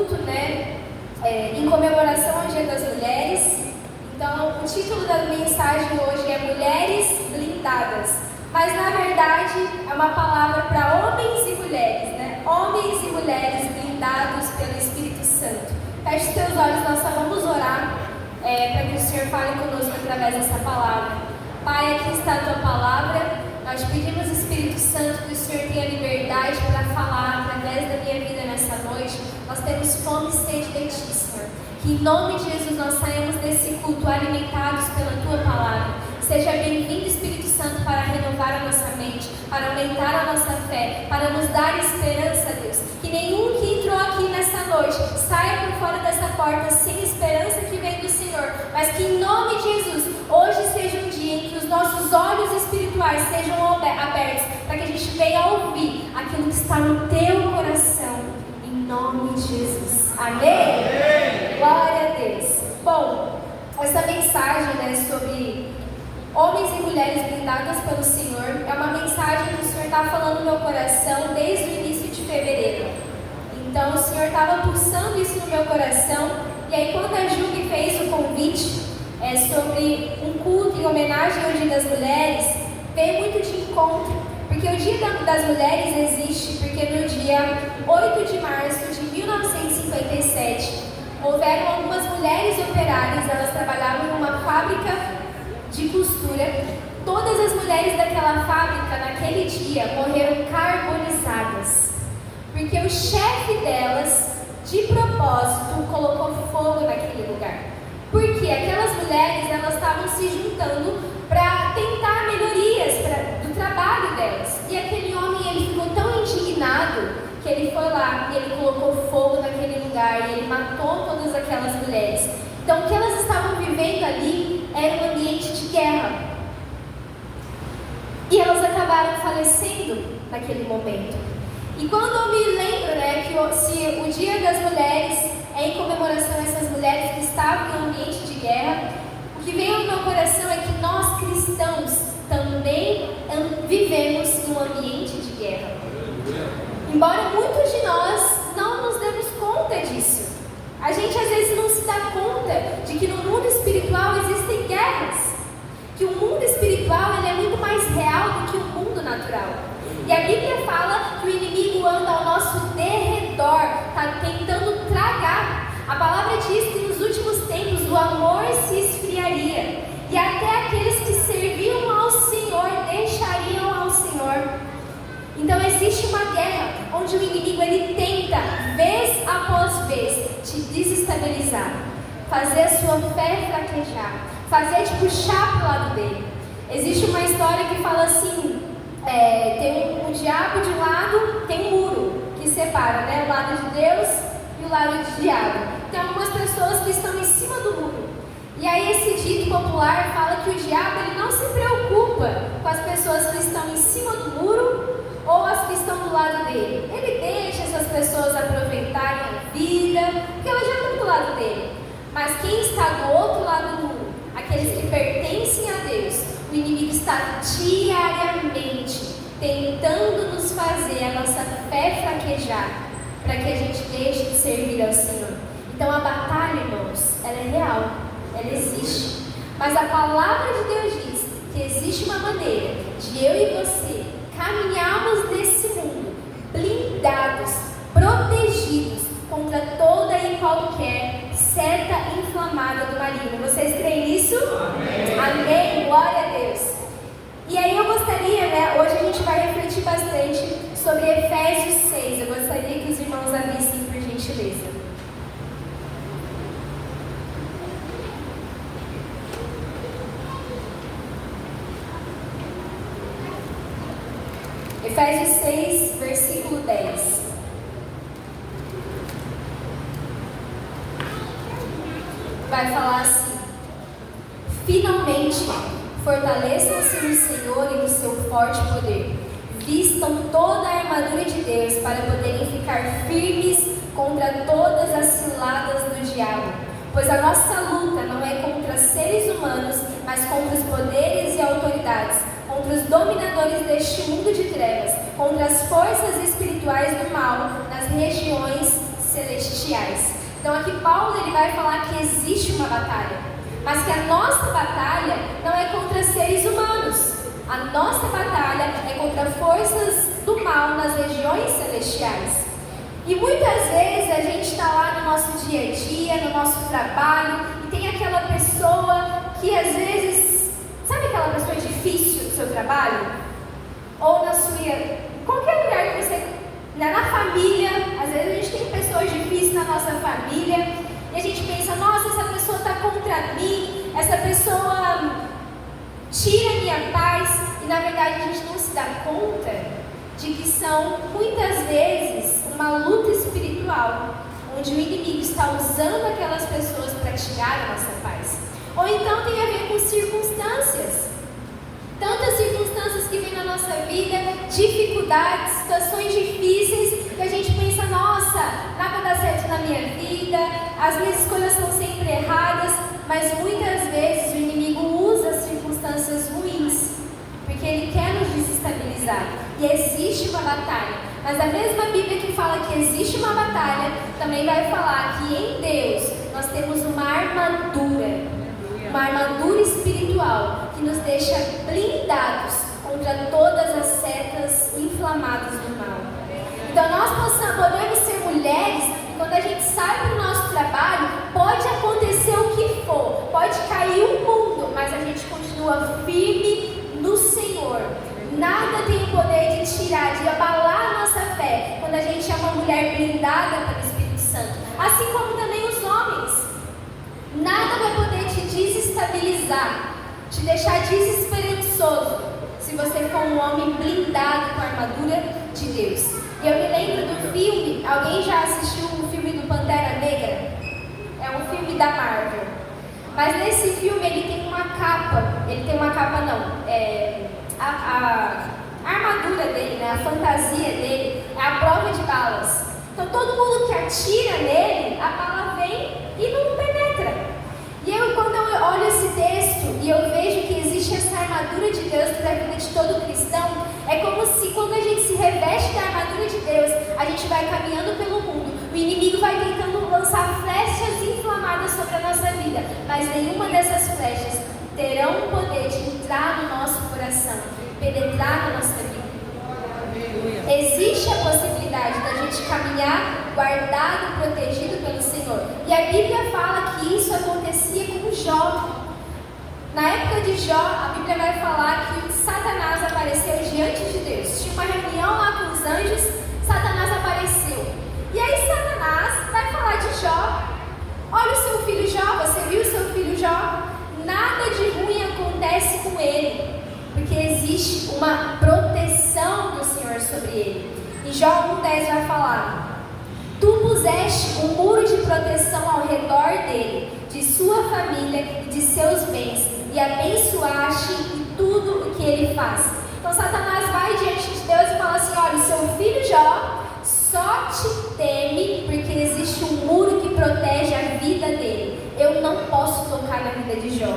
culto, né, em comemoração ao Dia das Mulheres. Então, o título da mensagem hoje é Mulheres Blindadas. Mas, na verdade, é uma palavra para homens e mulheres, né? Homens e mulheres blindados pelo Espírito Santo. Feche seus olhos, nós só vamos orar para que o Senhor fale conosco através dessa palavra. Pai, aqui está a Tua palavra. Nós pedimos, Espírito Santo, que o Senhor tenha liberdade para falar através da minha vida nessa noite. Nós temos fome e sede de Ti, Senhor. Que em nome de Jesus nós saímos desse culto alimentados pela Tua palavra. Seja bem-vindo, Espírito Santo, para renovar a nossa mente, para aumentar a nossa fé, para nos dar esperança, Deus. Que nenhum que entrou aqui nessa noite saia por fora dessa porta sem esperança que vem do Senhor. Mas que em nome de Jesus, hoje seja um dia em que os nossos olhos espirituais sejam abertos, para que a gente venha ouvir aquilo que está no Teu coração. Em nome de Jesus. Amém? Amém. Glória a Deus. Bom, essa mensagem, né, sobre homens e mulheres blindadas pelo Senhor, é uma mensagem que o Senhor está falando no meu coração desde o início de fevereiro. Então o Senhor estava pulsando isso no meu coração. E aí quando a Ju me fez o convite sobre um culto em homenagem ao Dia das Mulheres, veio muito de encontro. Porque o Dia das Mulheres existe porque no dia 8 de março de 1957 houveram algumas mulheres operárias. Elas trabalhavam em uma fábrica de costura. Todas as mulheres daquela fábrica naquele dia morreram carbonizadas, porque o chefe delas, de propósito, colocou fogo naquele lugar. Porque aquelas mulheres, elas estavam se juntando para tentar melhorias do trabalho delas. E aquele homem, ele ficou tão indignado que ele foi lá e ele colocou fogo naquele lugar e ele matou todas aquelas mulheres. Então, o que elas estavam vivendo ali era um ambiente de guerra. E elas acabaram falecendo naquele momento. E quando eu me lembro, né, que se o Dia das Mulheres é em comemoração a essas mulheres que estavam em um ambiente de guerra, o que veio ao meu coração é que nós cristãos também vivemos em um ambiente de guerra. Embora muitos de nós não nos demos conta disso. A gente às vezes não se dá conta de que no mundo espiritual existem guerras. Que o mundo espiritual ele é muito mais real do que o mundo natural. E a Bíblia fala que o inimigo anda ao nosso derredor, está tentando tragar. A palavra diz que nos últimos tempos o amor se esfriaria. E até aqueles que serviam ao Senhor deixariam ao Senhor. Então existe uma guerra onde o inimigo ele tenta, vez após vez, te desestabilizar, fazer a sua fé fraquejar, fazer te puxar para o lado dele. Existe uma história que fala assim, tem o diabo de um lado, tem um muro que separa, né, o lado de Deus e o lado do diabo. Tem algumas pessoas que estão em cima do muro. E aí esse dito popular fala que o diabo ele não se preocupa com as pessoas que estão em cima do muro ou as que estão do lado dele. Ele deixa essas pessoas aproveitarem a vida, porque elas já estão do lado dele. Mas quem está do outro lado do muro, aqueles que pertencem a Deus, o inimigo está diariamente tentando nos fazer a nossa fé fraquejar, para que a gente deixe de servir ao Senhor. Então a batalha, irmãos, ela é real, ela existe. Mas a palavra de Deus diz que existe uma maneira de eu e você caminharmos nesse mundo blindados, protegidos contra toda e qualquer seta inflamada do maligno. Vocês creem nisso? Amém. Amém. Glória a Deus. E aí eu gostaria, né, hoje a gente vai refletir bastante sobre Efésios 6. Eu gostaria que os irmãos abrissem, por gentileza. Efésios 6, versículo 10. Vai falar assim: finalmente, fortaleçam-se no Senhor e no seu forte poder. Vistam toda a armadura de Deus para poderem ficar firmes contra todas as ciladas do diabo. Pois a nossa luta não é contra seres humanos, mas contra os poderes e autoridades, contra os dominadores deste mundo de trevas, contra as forças espirituais do mal nas regiões celestiais. Então aqui Paulo ele vai falar que existe uma batalha, mas que a nossa batalha não é contra seres humanos. A nossa batalha é contra forças do mal nas regiões celestiais. E muitas vezes a gente está lá no nosso dia a dia, no nosso trabalho, e tem aquela pessoa que às vezes, sabe aquela pessoa difícil do seu trabalho? Ou na sua, qualquer lugar que você, na família, às vezes a gente tem pessoas difíceis na nossa família, e a gente pensa, nossa, essa pessoa está contra mim, essa pessoa tira minha paz, e na verdade a gente não se dá conta de que são muitas vezes uma luta espiritual, onde o inimigo está usando aquelas pessoas para tirar a nossa paz. Ou então tem a ver com circunstâncias. Tantas circunstâncias que vêm na nossa vida, dificuldades, situações difíceis, que a gente pensa, nossa, nada dá certo na minha vida, as minhas escolhas são sempre erradas, mas muitas vezes o inimigo usa circunstâncias ruins, porque ele quer nos desestabilizar. E existe uma batalha. Mas a mesma Bíblia que fala que existe uma batalha, também vai falar que em Deus nós temos uma armadura espiritual, que nos deixa blindados contra todas as setas inflamadas do mal. Então nós podemos ser mulheres, e quando a gente sai para o nosso trabalho, pode acontecer o que for, pode cair o mundo, mas a gente continua firme no Senhor. Nada tem o poder de tirar, de abalar a nossa fé, quando a gente é uma mulher blindada pelo Espírito Santo. Assim como também os homens. Nada vai poder te desestabilizar, te deixar desesperançoso, se você for um homem blindado com a armadura de Deus. E eu me lembro do filme, alguém já assistiu o filme do Pantera Negra? É um filme da Marvel. Mas nesse filme ele tem uma capa, a armadura dele, né, a fantasia dele, é a prova de balas. Então todo mundo que atira nele, a bala vem e não penetra. E quando eu olho esse texto e eu vejo que existe essa armadura de Deus para a vida de todo cristão, é como se quando a gente se reveste da armadura de Deus, a gente vai caminhando pelo mundo, o inimigo vai tentando lançar flechas inflamadas sobre a nossa vida, mas nenhuma dessas flechas terão o poder de entrar no nosso coração, penetrar na nossa vida. Existe a possibilidade da gente caminhar guardado e protegido pelo Senhor. E a Bíblia fala que isso acontecia com Jó. Na época de Jó, a Bíblia vai falar que Satanás apareceu diante de Deus. Tinha uma reunião lá com os anjos, Satanás apareceu. E aí Satanás vai falar de Jó. Olha o seu filho Jó, você viu o seu filho Jó? Nada de ruim acontece com ele, porque existe uma proteção do Senhor sobre ele. Em Jó 1,10 vai falar: Tu puseste um muro de proteção ao redor dele, de sua família e de seus bens, e abençoaste em tudo o que ele faz. Então Satanás vai diante de Deus e fala assim: olha, o seu filho Jó só te teme porque existe um muro que protege a vida dele. Eu não posso tocar na vida de Jó.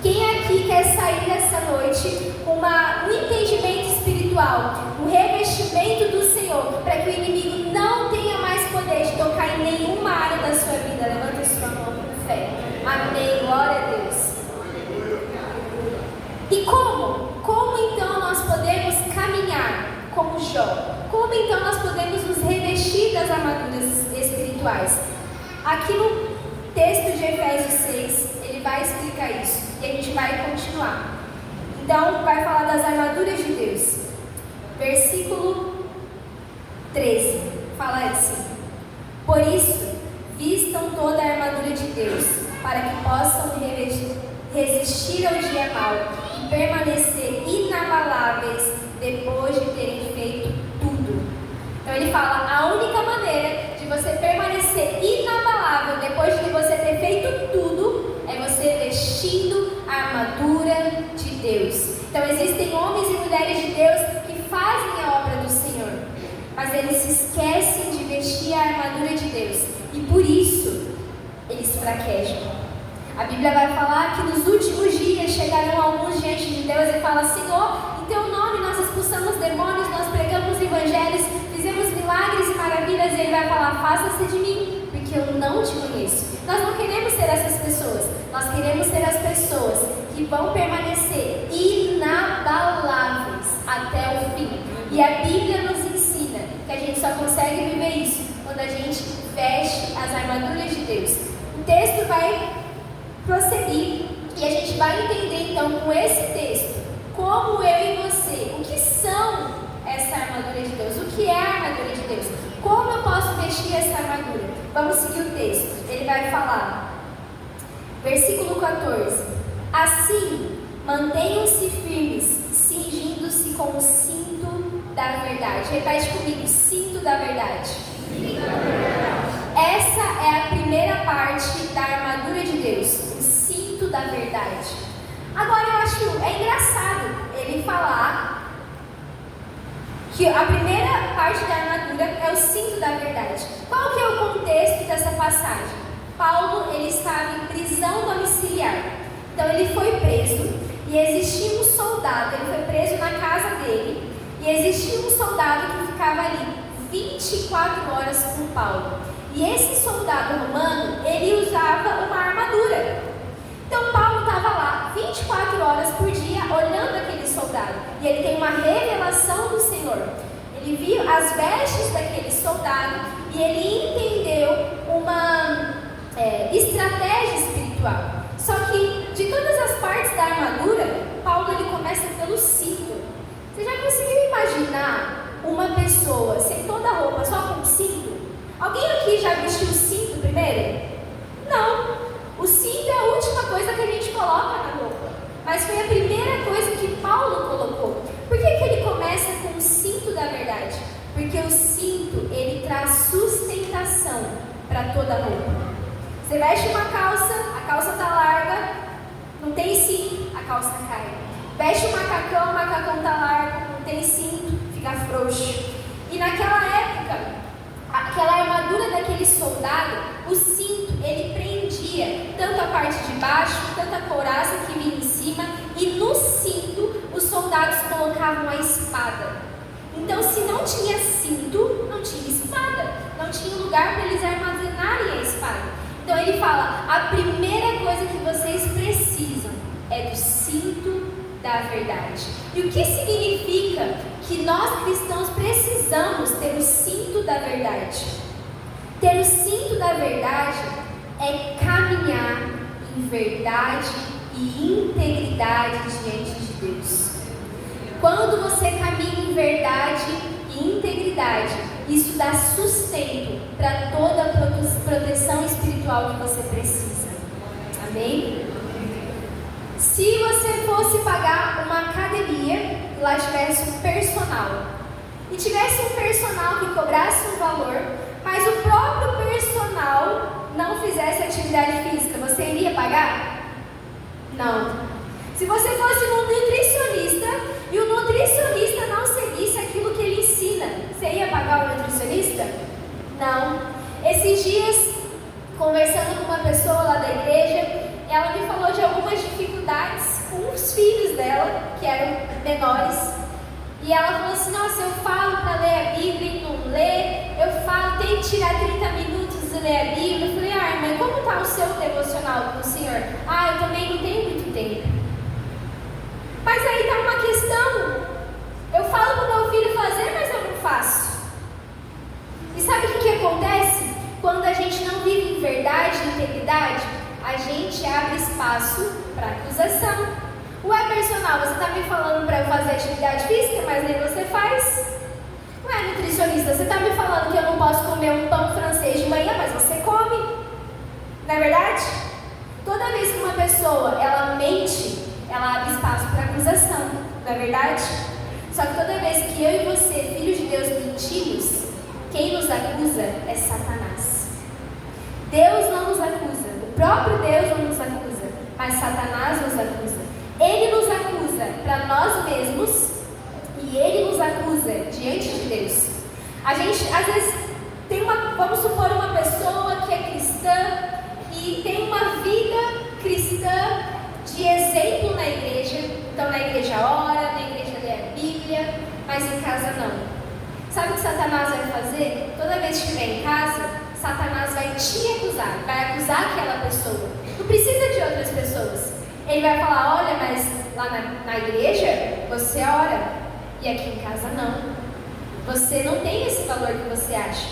Quem aqui quer sair essa noite com um entendimento espiritual, um revestimento do Senhor, para que o inimigo não tenha mais poder de tocar em nenhuma área da sua vida? Levanta sua mão com fé. Amém. Glória a Deus. E como? Como então nós podemos caminhar como Jó? Como então nós podemos nos revestir das armaduras espirituais? Aqui no texto de Efésios 6, ele vai explicar isso. E a gente vai continuar. Então, vai falar das armaduras de Deus. Versículo 13. Fala assim: Por isso, vistam toda a armadura de Deus, para que possam resistir ao dia mau e permanecer inabaláveis depois de terem feito tudo. Então ele fala, a única maneira de você permanecer inabalável depois de você ter feito tudo é você vestindo a armadura de Deus. Então existem homens e mulheres de Deus que fazem a obra do Senhor, mas eles se esquecem de vestir a armadura de Deus e por isso eles fraquejam. A Bíblia vai falar que nos últimos dias chegarão alguns diante de Deus e falam: Senhor, em Teu nome nós expulsamos demônios, nós pregamos evangelhos, fizemos milagres e maravilhas feridas e ele vai falar: afasta-se de mim, porque eu não te conheço. Nós não queremos ser essas pessoas. Nós queremos ser as pessoas que vão permanecer inabaláveis até o fim. E a Bíblia nos ensina que a gente só consegue viver isso quando a gente veste as armaduras de Deus. O texto vai prosseguir e a gente vai entender então com esse texto como eu e você, o que são essa armadura de Deus, o que é a armadura de Deus, como eu posso vestir essa armadura. Vamos seguir o texto. Ele vai falar, versículo 14: assim, mantenham-se firmes, cingindo-se com o cinto da verdade. Repete comigo: cinto da verdade. Essa é a primeira parte da armadura de Deus, o cinto da verdade. Agora eu acho engraçado ele falar que a primeira parte da armadura é o cinto da verdade. Qual que é o contexto dessa passagem? Paulo, ele estava em prisão domiciliar. Então ele foi preso e existia um soldado, ele foi preso na casa dele, e existia um soldado que ficava ali 24 horas com Paulo. E esse soldado romano, ele usava uma armadura. Então Paulo estava lá 24 horas por dia olhando aquele soldado. E ele tem uma revelação do Senhor. Ele viu as vestes daquele soldado e ele entendeu uma estratégia espiritual. Só que de todas as partes da armadura, Paulo ele começa pelo cinto. Você já conseguiu imaginar uma pessoa sem toda a roupa, só com cinto? Alguém aqui já vestiu o cinto primeiro? Não. O cinto é a última coisa que a gente coloca na roupa. Mas foi a primeira coisa que Paulo colocou. Por que ele começa com o cinto da verdade? Porque o cinto, ele traz sustentação para toda a roupa. Você veste uma calça, a calça está larga, não tem cinto, a calça cai. Veste um macacão, o macacão está largo, não tem cinto, fica frouxo. E naquela época, aquela armadura daquele soldado, o cinto, ele prendia tanto a parte de baixo, tanto a couraça que vinha em cima, e no cinto, os soldados colocavam a espada. Então, se não tinha cinto, não tinha espada, não tinha lugar para eles armazenarem a espada. Então ele fala, a primeira coisa que vocês precisam é do cinto da verdade. E o que significa que nós cristãos precisamos ter o cinto da verdade? Ter o cinto da verdade é caminhar em verdade e integridade diante de Deus. Quando você caminha em verdade e integridade, isso dá sustento para toda a proteção espiritual que você precisa. Amém? Se você fosse pagar uma academia e lá tivesse um personal, e tivesse um personal que cobrasse um valor, mas o próprio personal não fizesse atividade física, você iria pagar? Não. Se você fosse um nutricionista e o nutricionista não seguisse aquilo que ele ensina, você ia pagar o nutricionista? Não. Esses dias, conversando com uma pessoa lá da igreja, ela me falou de algumas dificuldades com os filhos dela, que eram menores. E ela falou assim, nossa, eu falo para ler a Bíblia e não lê, eu falo, tem que tirar 30 minutos de ler a Bíblia. Eu falei, irmã, como está o seu devocional com o Senhor? Eu também não tenho muito tempo. Mas aí está uma questão, eu falo para o meu filho fazer, mas eu não faço. E sabe o que acontece? Quando a gente não vive em verdade e integridade, a gente abre espaço para acusação. Ué, personal, você está me falando para eu fazer atividade física, mas nem você faz? Ué, nutricionista, você está me falando que eu não posso comer um pão francês de manhã, mas você come. Não é verdade? Toda vez que uma pessoa, ela mente, ela abre espaço para acusação. Não é verdade? Só que toda vez que eu e você, filhos de Deus, mentimos, quem nos acusa é Satanás. Deus não nos acusa. O próprio Deus não nos acusa. Mas Satanás nos acusa. Ele nos acusa para nós mesmos e ele nos acusa diante de Deus. A gente, às vezes, vamos supor uma pessoa que é cristã e tem uma vida cristã de exemplo na igreja. Então, na igreja ora, na igreja lê a Bíblia, mas em casa não. Sabe o que Satanás vai fazer? Toda toda vez que estiver em casa, Satanás vai te acusar, vai acusar aquela pessoa. Não precisa de outras pessoas. Ele vai falar, olha, mas lá na igreja você ora, e aqui em casa não. Você não tem esse valor que você acha.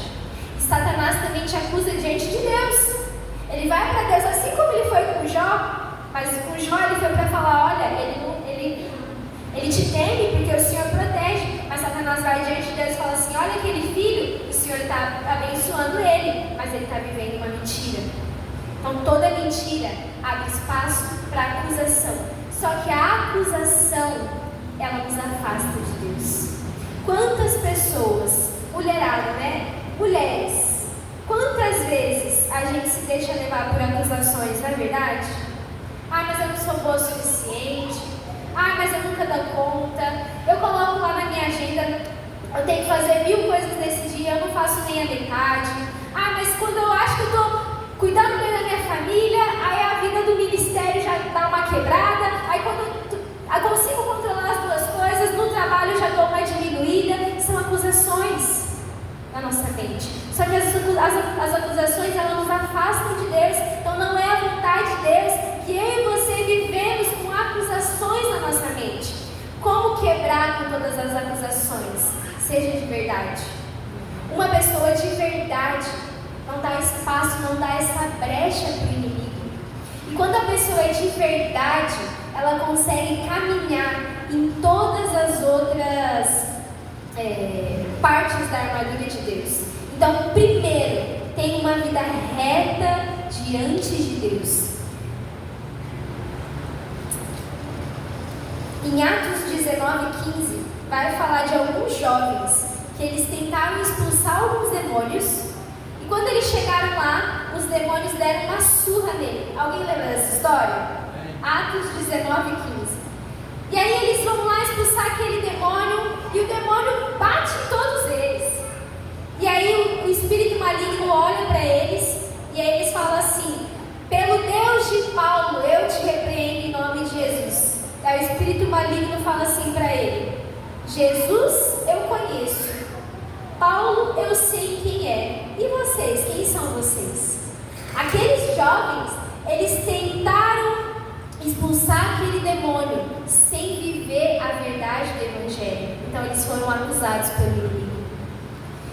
E Satanás também te acusa diante de Deus. Ele vai para Deus, assim como ele foi com Jó, mas com Jó ele foi para falar, olha, ele te teme porque o Senhor protege, mas Satanás vai diante de Deus e fala assim, olha aquele filho, o Senhor está abençoando ele, mas ele está vivendo uma mentira. Então toda mentira abre espaço para acusação. Só que a acusação, ela nos afasta de Deus. Quantas pessoas, mulherada, né? Mulheres, quantas vezes a gente se deixa levar por acusações, não é verdade? Ah, mas eu não sou boa o suficiente. Ah, mas eu nunca dou conta. Eu coloco lá na minha agenda, eu tenho que fazer 1000 coisas nesse dia, eu não faço nem a metade. Ah, mas quando eu acho que eu estou cuidando bem da minha família, aí a vida do ministério já dá uma quebrada. Aí quando eu consigo controlar as duas coisas, no trabalho eu já dou uma diminuída. São acusações na nossa mente. Só que as acusações, elas nos afastam de Deus. Então não é a vontade de Deus que eu e você vivemos com acusações na nossa mente. Como quebrar com todas as acusações? Seja de verdade. Uma pessoa de verdade não dá espaço, não dá essa brecha para o inimigo. E quando a pessoa é de verdade, ela consegue caminhar em todas as outras partes da armadura de Deus. Então, primeiro, tem uma vida reta diante de Deus. Em Atos 19:15, vai falar de alguns jovens que eles tentaram expulsar alguns demônios. E quando eles chegaram lá, os demônios deram uma surra nele. Alguém lembra dessa história? Atos 19:15. E aí eles vão lá expulsar aquele demônio, e o demônio bate em todos eles. E aí o espírito maligno olha para eles, e aí eles falam assim, pelo Deus de Paulo, eu te repreendo em nome de Jesus. E aí o espírito maligno fala assim para ele, Jesus eu conheço, Paulo eu sei quem é, e vocês, quem são vocês? Aqueles jovens, eles tentaram expulsar aquele demônio sem viver a verdade do Evangelho. Então eles foram acusados pelo inimigo.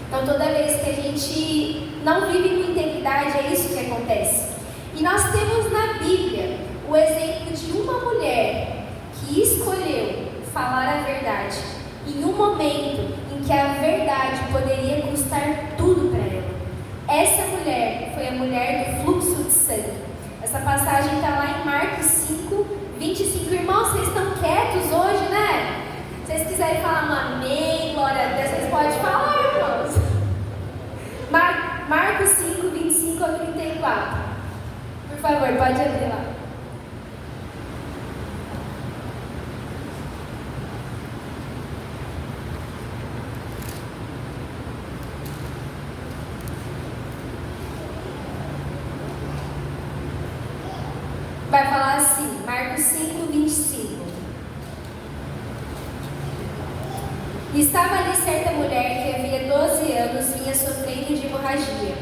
Então toda vez que a gente não vive com integridade, é isso que acontece. E nós temos na Bíblia o exemplo de uma mulher que escolheu falar a verdade em um momento em que a verdade poderia custar tudo para ela. Essa mulher foi a mulher do fluxo de sangue. Essa passagem está lá em Marcos 5:25. Irmãos, vocês estão quietos hoje, né? Se vocês quiserem falar um amém, glória a Deus, vocês podem falar, irmãos. Marcos 5:25-34. Por favor, pode abrir lá. Vai falar assim, Marcos 5:25. Estava ali certa mulher que havia 12 anos vinha sofrendo de hemorragia.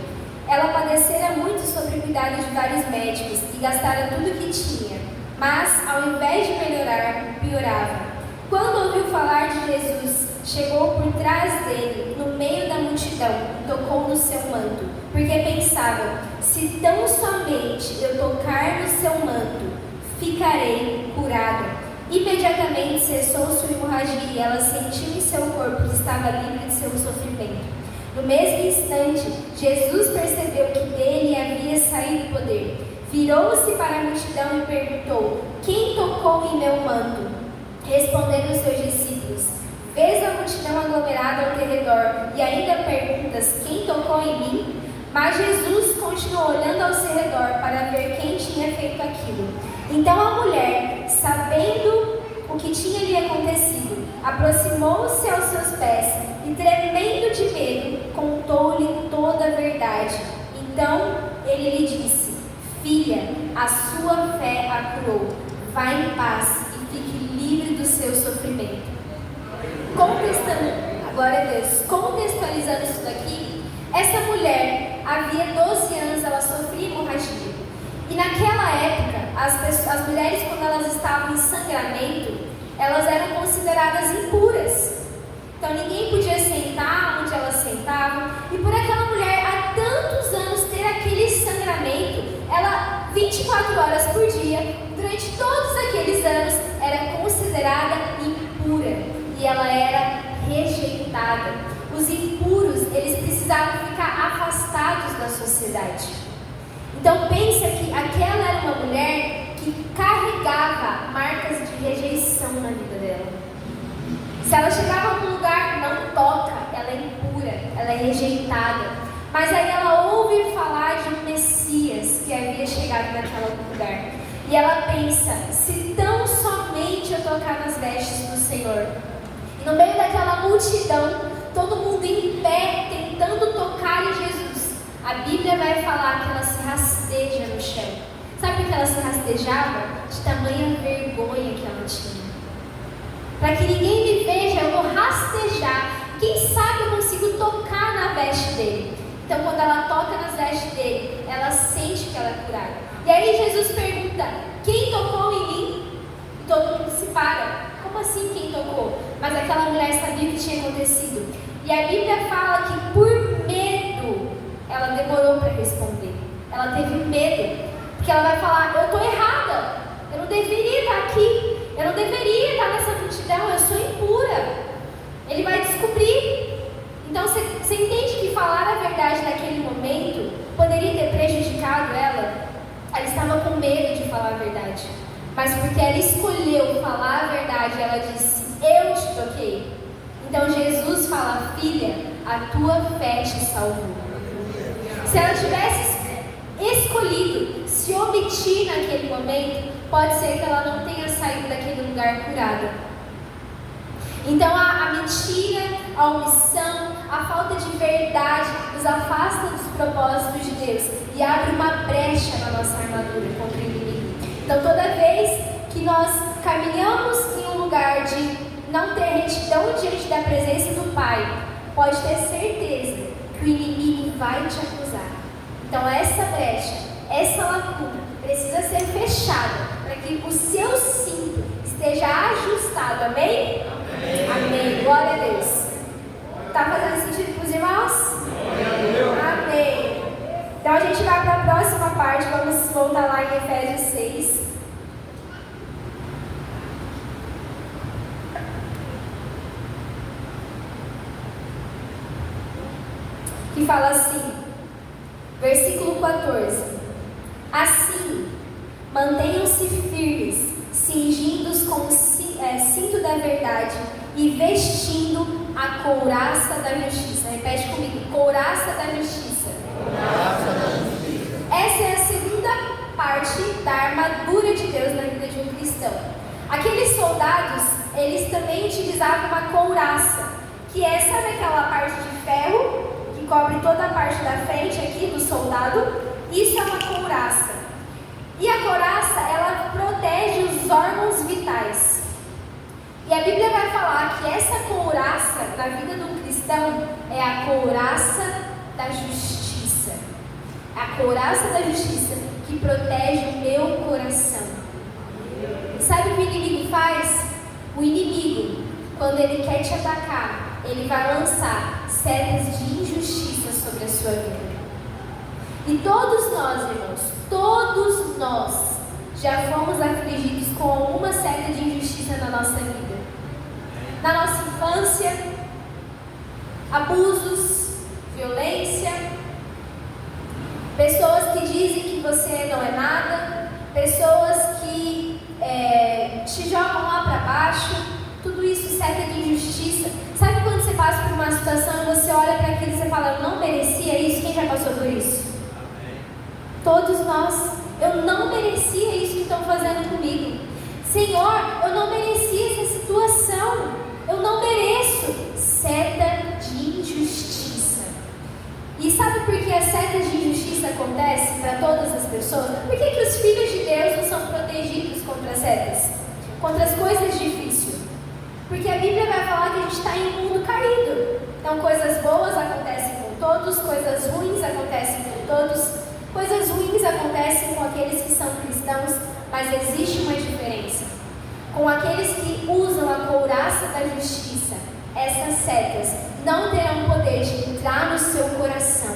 Ela padecera muito sob o cuidado de vários médicos e gastara tudo o que tinha, mas ao invés de melhorar, piorava. Quando ouviu falar de Jesus, chegou por trás dele, no meio da multidão, e tocou no seu manto, porque pensava, se tão somente eu tocar no seu manto, ficarei curada. Imediatamente cessou sua hemorragia e ela sentiu em seu corpo que estava livre de seu sofrimento. No mesmo instante, Jesus percebeu que dele havia saído o poder. Virou-se para a multidão e perguntou, quem tocou em meu manto? Responderam os seus discípulos, vês a multidão aglomerada ao teu redor e ainda perguntas, quem tocou em mim? Mas Jesus continuou olhando ao seu redor para ver quem tinha feito aquilo. Então a mulher, sabendo o que tinha lhe acontecido, aproximou-se aos seus pés e, tremendo de medo, contou-lhe toda a verdade. Então ele lhe disse, filha, a sua fé a curou. Vá em paz e fique livre do seu sofrimento. Glória a Deus. Contextualizando isso daqui, Essa mulher, havia 12 anos, ela sofria hemorragia. E naquela época, as mulheres, quando elas estavam em sangramento, elas eram consideradas impuras. Então ninguém podia sentar onde elas sentavam. E por aquela mulher, há tantos anos, ter aquele sangramento, ela, 24 horas por dia, durante todos aqueles anos, era considerada impura. E ela era rejeitada. Os impuros, eles precisavam ficar afastados da sociedade. Então pensa que aquela era uma mulher que carregava marcas de rejeição na vida dela. Se ela chegava num lugar, não toca, ela é impura, ela é rejeitada. Mas aí ela ouve falar de um Messias que havia chegado naquele lugar. E ela pensa, se tão somente eu tocar nas vestes do Senhor. E no meio daquela multidão, todo mundo em pé, tentando tocar em Jesus. A Bíblia vai falar que ela se rasteja no chão. Sabe por que ela se rastejava? De tamanha vergonha que ela tinha. Para que ninguém me veja, eu vou rastejar. Quem sabe eu consigo tocar na veste dele. Então quando ela toca nas vestes dele, ela sente que ela é curada. E aí Jesus pergunta, quem tocou em mim? E todo mundo se para. Como assim quem tocou? Mas aquela mulher sabia o que tinha acontecido. E a Bíblia fala que por medo, ela demorou para responder. Ela teve medo. Porque ela vai falar, eu estou errada. Eu não deveria estar aqui. Eu não deveria estar nessa multidão. Eu sou impura. Ele vai descobrir. Então você entende que falar a verdade naquele momento poderia ter prejudicado ela? Ela estava com medo de falar a verdade. Mas porque ela escolheu falar a verdade, ela disse, eu te toquei. Então Jesus fala, filha, a tua fé te salvou. Se ela tivesse escolhido se omitir naquele momento, pode ser que ela não tenha saído daquele lugar curada. Então a mentira, a omissão, a falta de verdade nos afasta dos propósitos de Deus e abre uma brecha na nossa armadura contra o inimigo. Então toda vez que nós caminhamos em um lugar de não ter retidão diante da presença do Pai, pode ter certeza que o inimigo vai te acusar. Então essa brecha, essa lacuna precisa ser fechada para que o seu cinto esteja ajustado. Amém? Amém. Amém. Glória a Deus. Está fazendo sentido para os irmãos? Amém. Então a gente vai para a próxima parte. Vamos voltar lá em Efésios 6. Que fala assim, versículo 14. Assim, mantenham-se firmes, cingindo-os com o cinto da verdade e vestindo a couraça da justiça. Repete comigo, couraça da justiça. Couraça da justiça. Essa é a segunda parte da armadura de Deus na vida de um cristão. Aqueles soldados, eles também utilizavam uma couraça, que é, sabe aquela parte de ferro que cobre toda a parte da frente aqui do soldado? Isso é uma couraça. E a couraça, ela protege os órgãos vitais. E a Bíblia vai falar que essa couraça na vida do cristão é a couraça da justiça. A couraça da justiça que protege o meu coração. Sabe o que o inimigo faz? O inimigo, quando ele quer te atacar, ele vai lançar setas de injustiça sobre a sua vida. E todos nós, irmãos, todos nós já fomos afligidos com alguma seta de injustiça na nossa vida. Na nossa infância, abusos, violência, pessoas que dizem que você não é nada, pessoas que te jogam lá para baixo, tudo isso seta de injustiça. Sabe quando você passa por uma situação e você olha para aquilo e você fala, eu não merecia isso? Quem já passou por isso? Todos nós. Eu não merecia isso que estão fazendo comigo. Senhor, eu não merecia essa situação. Eu não mereço. Seta de injustiça. E sabe por que as setas de injustiça acontecem para todas as pessoas? Por que os filhos de Deus não são protegidos contra as setas? Contra as coisas difíceis? Porque a Bíblia vai falar que a gente está em um mundo caído. Então coisas boas acontecem com todos, coisas ruins acontecem com todos, coisas ruins acontecem com aqueles que são cristãos, mas existe uma diferença. Com aqueles que usam a couraça da justiça, essas setas não terão poder de entrar no seu coração,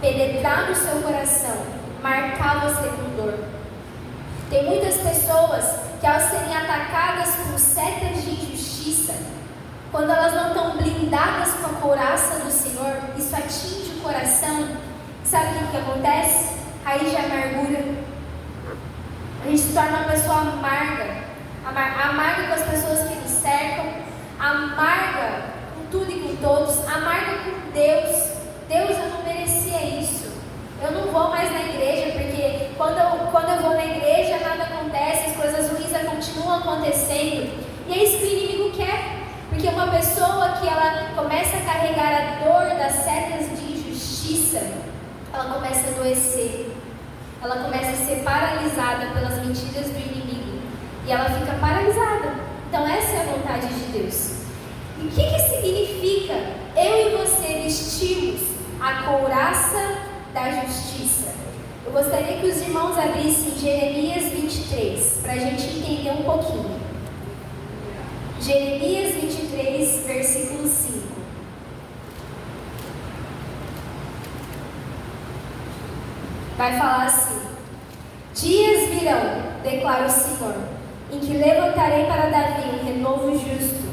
penetrar no seu coração, marcar você com dor. Tem muitas pessoas que, ao serem atacadas com setas de injustiça, quando elas não estão blindadas com a couraça do Senhor, isso atinge o coração. Sabe o que acontece? Raiz de amargura. A gente se torna uma pessoa amarga. Amarga com as pessoas que nos cercam, amarga com tudo e com todos, amarga com Deus. Deus, eu não merecia isso. Eu não vou mais na igreja, porque quando eu vou na igreja nada acontece, as coisas ruins continuam acontecendo. E é isso que o inimigo quer. Porque uma pessoa que ela começa a carregar a dor das setas de injustiça, ela começa a adoecer. Ela começa a ser paralisada pelas mentiras do inimigo. E ela fica paralisada. Então essa é a vontade de Deus. E o que significa eu e você vestirmos a couraça da justiça? Eu gostaria que os irmãos abrissem Jeremias 23, para a gente entender um pouquinho. Jeremias 23, versículo 5. Vai falar assim: dias virão, declara o Senhor, em que levantarei para Davi um renovo justo,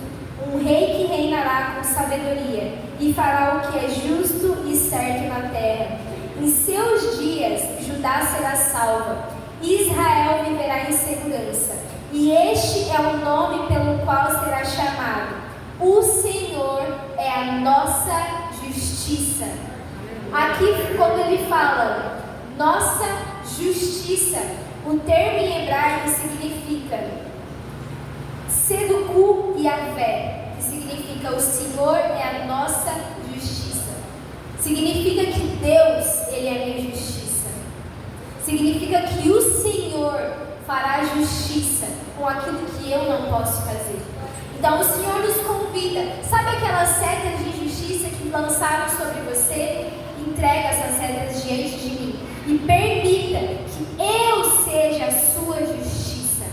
um rei que reinará com sabedoria e fará o que é justo e certo na terra. Em seus dias, Judá será salva, Israel viverá em segurança, e este é o nome pelo qual será chamado: o Senhor é a nossa justiça. Aqui, quando ele fala nossa justiça, o termo em hebraico significa Seduku Yavé, que significa o Senhor é a nossa justiça. Significa que Deus, Ele é a minha justiça. Significa que o Senhor fará justiça com aquilo que eu não posso fazer. Então o Senhor nos convida. Sabe aquelas setas de injustiça que lançaram sobre você? Entrega essas setas diante de mim e permita que eu seja a sua justiça.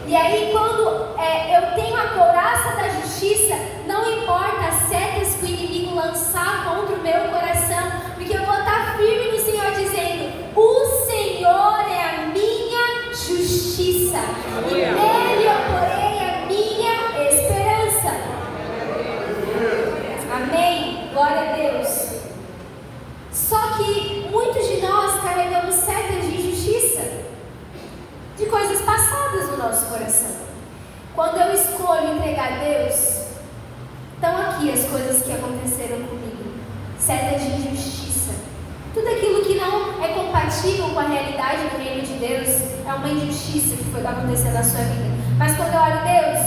E aí, quando eu tenho a couraça da justiça, não importa as setas que o inimigo lançar contra o meu coração, porque eu vou estar firme no Senhor, dizendo: o Senhor é a minha justiça, e nele eu porei a minha esperança. Amém? Glória a Deus. Só que muitos de nós carregamos setas de injustiça, de coisas passadas no nosso coração. Quando eu escolho entregar a Deus, estão aqui as coisas que aconteceram comigo. Setas de injustiça. Tudo aquilo que não é compatível com a realidade do reino de Deus é uma injustiça que foi acontecendo na sua vida. Mas quando eu olho, Deus,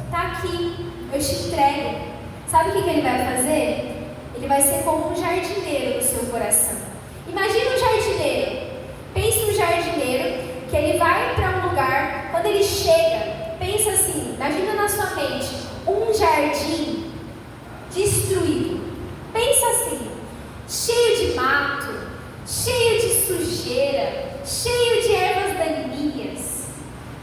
está aqui, eu te entrego. Sabe o que Ele vai fazer? Ele vai ser como um jardineiro no seu coração. Imagina um jardineiro. Pense no jardineiro que ele vai para um lugar. Quando ele chega, pensa assim, imagina na sua mente um jardim destruído. Pensa assim, cheio de mato, cheio de sujeira, cheio de ervas daninhas.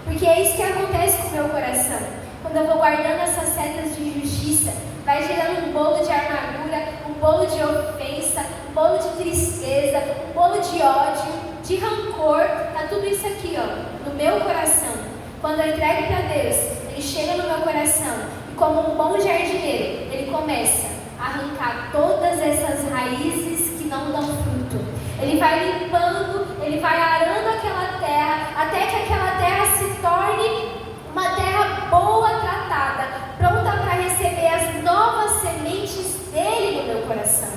Porque é isso que acontece com o meu coração. Quando eu vou guardando essas setas de injustiça, vai gerando um bolo de amargura, um bolo de ofensa, um bolo de tristeza, um bolo de ódio, de rancor. Está tudo isso aqui, ó, no meu coração. Quando eu entrego para Deus, Ele chega no meu coração e, como um bom jardineiro, Ele começa a arrancar todas essas raízes que não dão fruto. Ele vai limpando, Ele vai arando aquela terra, até que aquela terra se torne uma terra boa, tratada, pronta para receber as novas sementes dele no meu coração.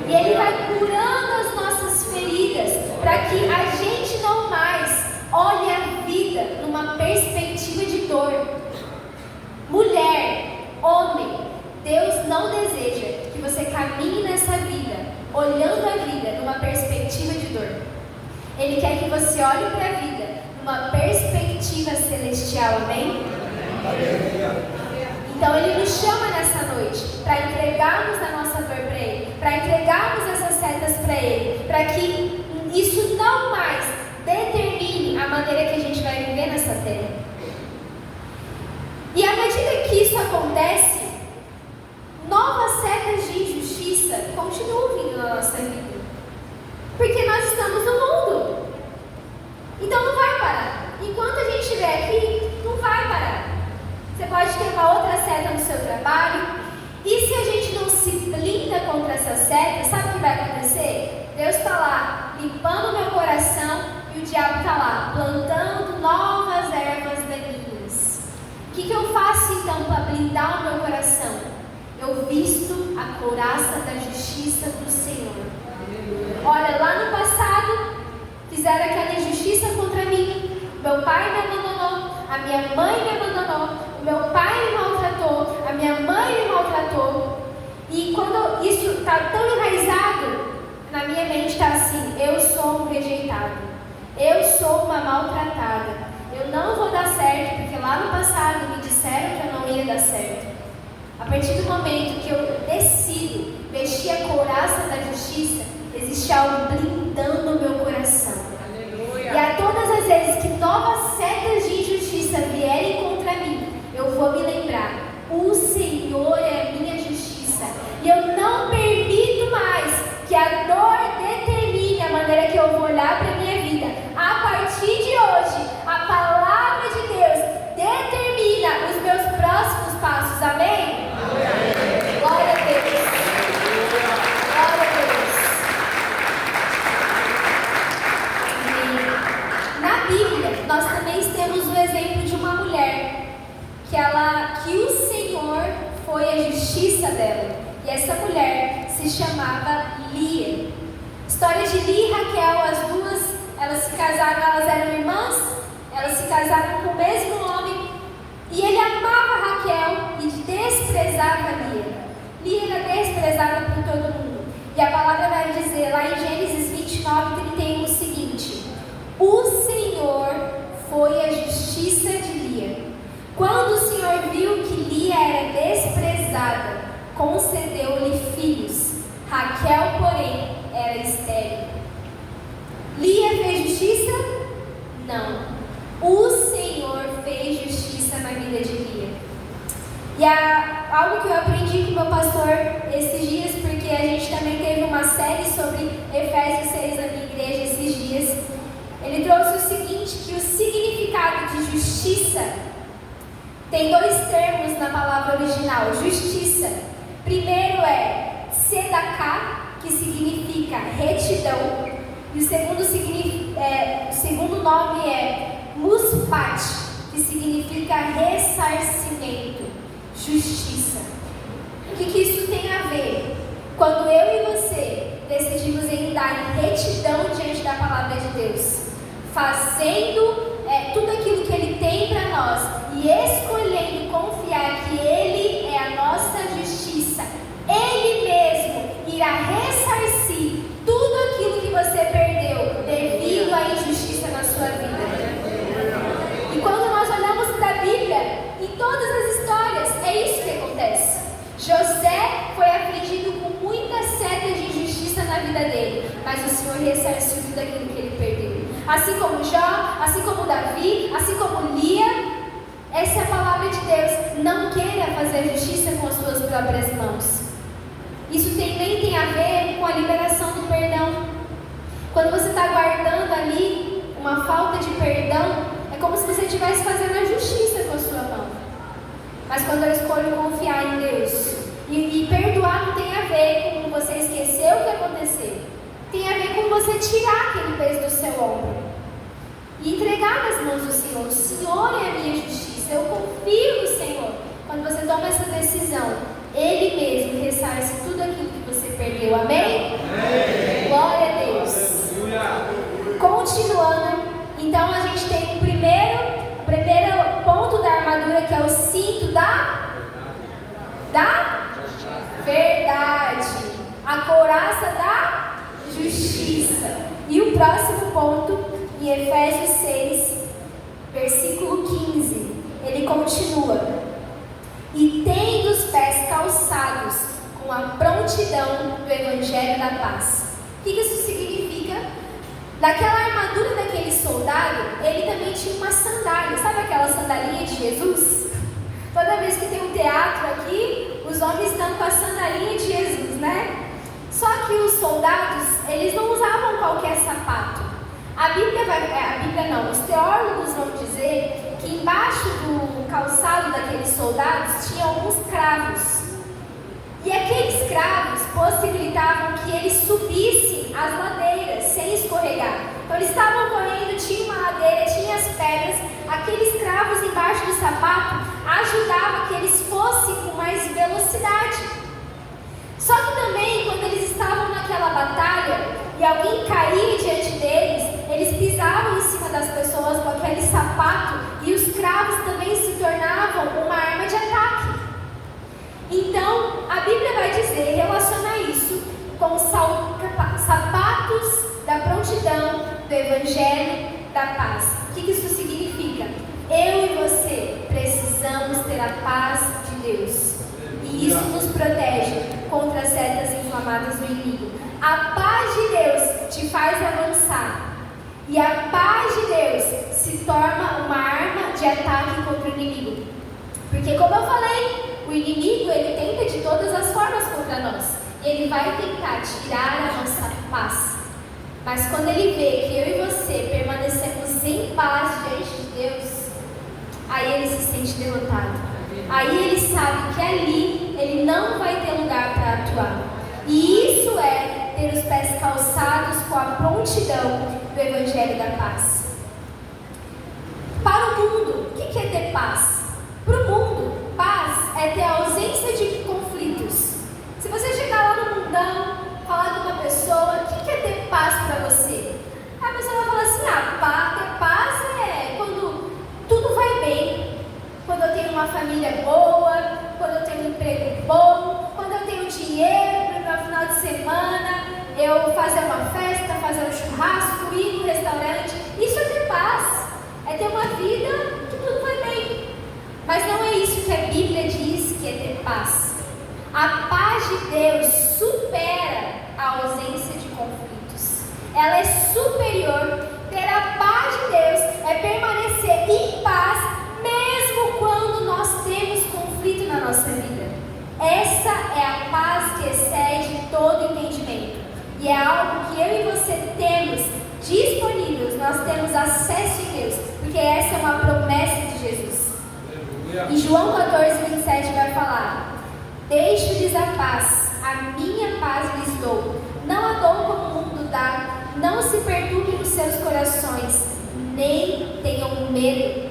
E Ele vai curando as nossas feridas, para que a gente não mais olhe a vida numa perspectiva de dor. Mulher, homem, Deus não deseja que você caminhe nessa vida olhando a vida numa perspectiva de dor. Ele quer que você olhe para a vida numa perspectiva celestial, amém? Então Ele nos chama nessa noite para entregarmos a nossa dor para Ele, para entregarmos essas setas para Ele, para que isso não mais determine a maneira que a gente vai viver nessa terra. E à medida que isso acontece, novas setas de injustiça continuam vindo na nossa vida, porque nós estamos no mundo. Então não vai parar. Enquanto a gente estiver aqui, não vai parar. Você pode ter uma outra seta no seu trabalho, e se a gente não se blinda contra essa seta, sabe o que vai acontecer? Deus está lá limpando o meu coração e o diabo está lá plantando novas ervas daninhas. O que eu faço então para blindar o meu coração? Eu visto a couraça da justiça do Senhor. Olha, lá no passado fizeram aquela injustiça contra mim. Meu pai me abandonou, a minha mãe me abandonou, o meu pai me maltratou, a minha mãe me maltratou. E quando isso está tão enraizado, na minha mente está assim: eu sou um rejeitado, eu sou uma maltratada, eu não vou dar certo, porque lá no passado me disseram que eu não ia dar certo. A partir do momento que eu decido vestir a couraça da justiça, existe algo blindando o meu coração. Aleluia. E a todas as vezes que novas setas de injustiça vierem contra mim, eu vou me lembrar: o Senhor é a minha justiça. E eu não permito mais que a dor determine a maneira que eu vou olhar para a minha vida. A partir de hoje, a palavra de Deus determina os meus próximos passos. Amém? Amém. Glória a Deus. Glória a Deus. Amém. Na Bíblia, nós também temos o exemplo de uma mulher que o Senhor foi a justiça dela. E essa mulher se chamava Lia. História de Lia e Raquel, as duas, elas se casaram, elas eram irmãs, elas se casaram com o mesmo homem, e ele amava Raquel e desprezava Lia. Lia era desprezada por todo mundo. E a palavra vai dizer lá em Gênesis 29:31 o seguinte: o Senhor foi a justiça de Lia. Quando o Senhor viu que Lia era desprezada, concedeu-lhe filhos. Raquel, porém, era estéril. Lia fez justiça? Não. O Senhor fez justiça na vida de Lia. E algo que eu aprendi com o meu pastor esses dias, porque a gente também teve uma série sobre Efésios 6 na minha igreja esses dias. Ele trouxe o seguinte, que o significado de justiça tem dois termos na palavra original: justiça. Primeiro é sedaká, que significa retidão, e o segundo nome é muspat, que significa ressarcimento, justiça. O que isso tem a ver? Quando eu e você decidimos andar em retidão diante da palavra de Deus, fazendo tudo aquilo que Ele tem para nós e escolhendo confiar que Ele é a nossa justiça, Ele mesmo irá ressarcir tudo aquilo que você perdeu devido à injustiça na sua vida. E quando nós olhamos para a Bíblia, em todas as histórias, é isso que acontece. José foi afligido com muitas setas de injustiça na vida dele, mas o Senhor ressarciu tudo aquilo que ele perdeu. Assim como Jó, assim como Davi, assim como Lia. Essa é a palavra de Deus. Não queira fazer justiça com as suas próprias mãos. Isso também tem a ver com a liberação do perdão. Quando você está guardando ali uma falta de perdão, é como se você estivesse fazendo a justiça com a sua mão. Mas quando eu escolho confiar em Deus, e perdoar não tem a ver com você esquecer o que aconteceu, tem a ver com você tirar aquele peso do seu ombro e entregar nas mãos do Senhor. O Senhor é a minha justiça, eu confio no Senhor. Quando você toma essa decisão, Ele mesmo ressarce tudo aquilo que você perdeu. Amém? Amém. Glória a Deus. Continuando, então a gente tem o primeiro ponto da armadura, que é o cinto da verdade, a couraça da justiça. E o próximo ponto, em Efésios 6, versículo 15, ele continua: e tendo os pés calçados com a prontidão do Evangelho da paz. O que isso significa? Naquela armadura daquele soldado, ele também tinha uma sandália. Sabe aquela sandalinha de Jesus? Toda vez que tem um teatro aqui, os homens estão com a sandalinha de Jesus, né? Só que os soldados, eles não usavam qualquer sapato. Os teólogos vão dizer que embaixo do calçado daqueles soldados tinha alguns cravos. E aqueles cravos possibilitavam que eles subissem as ladeiras sem escorregar. Então eles estavam correndo, tinha uma ladeira, tinha as pedras, aqueles cravos embaixo do sapato ajudavam que eles fossem com mais velocidade. Só que também, quando eles estavam naquela batalha e alguém caía diante deles, eles pisavam em cima das pessoas com aquele sapato e os cravos também se tornavam uma arma de ataque. Então, a Bíblia vai dizer, relacionar isso com os sapatos da prontidão do Evangelho da paz. O que isso significa? Eu e você precisamos ter a paz de Deus. E isso nos protege contra as setas inflamadas do inimigo. A paz de Deus te faz avançar. E a paz de Deus se torna uma arma de ataque contra o inimigo. Porque, como eu falei, o inimigo, ele tenta de todas as formas contra nós. Ele vai tentar tirar a nossa paz. Mas quando ele vê que eu e você permanecemos em paz diante de Deus, aí ele se sente derrotado. Aí ele sabe que ali ele não vai ter lugar para atuar. E isso é ter os pés calçados com a prontidão do Evangelho da paz. Para o mundo, o que é ter paz? Para o mundo, paz é ter a ausência de conflitos. Se você chegar lá no mundão, falar com uma pessoa, o que é ter paz para você? A pessoa vai falar assim, ter paz é quando tudo vai bem, quando eu tenho uma família boa, quando eu tenho um emprego bom, quando eu tenho dinheiro para o meu final de semana, eu fazer uma festa, fazer um churrasco, ir no restaurante. Isso é ter paz, é ter uma vida que tudo vai bem. Mas não é isso que a Bíblia diz que é ter paz. A paz de Deus supera a ausência de conflitos. Ela é superior. Ter a paz de Deus é permanecer em paz mesmo quando nós temos conflito na nossa vida. Essa é a paz que excede todo entendimento. E é algo que eu e você temos disponíveis. Nós temos acesso em Deus. Porque essa é uma promessa de Jesus. Em João 14, 27 vai falar: deixo-lhes a paz, a minha paz lhes dou. Não a dou como o mundo dá. Não se perturbem os seus corações, nem tenham medo.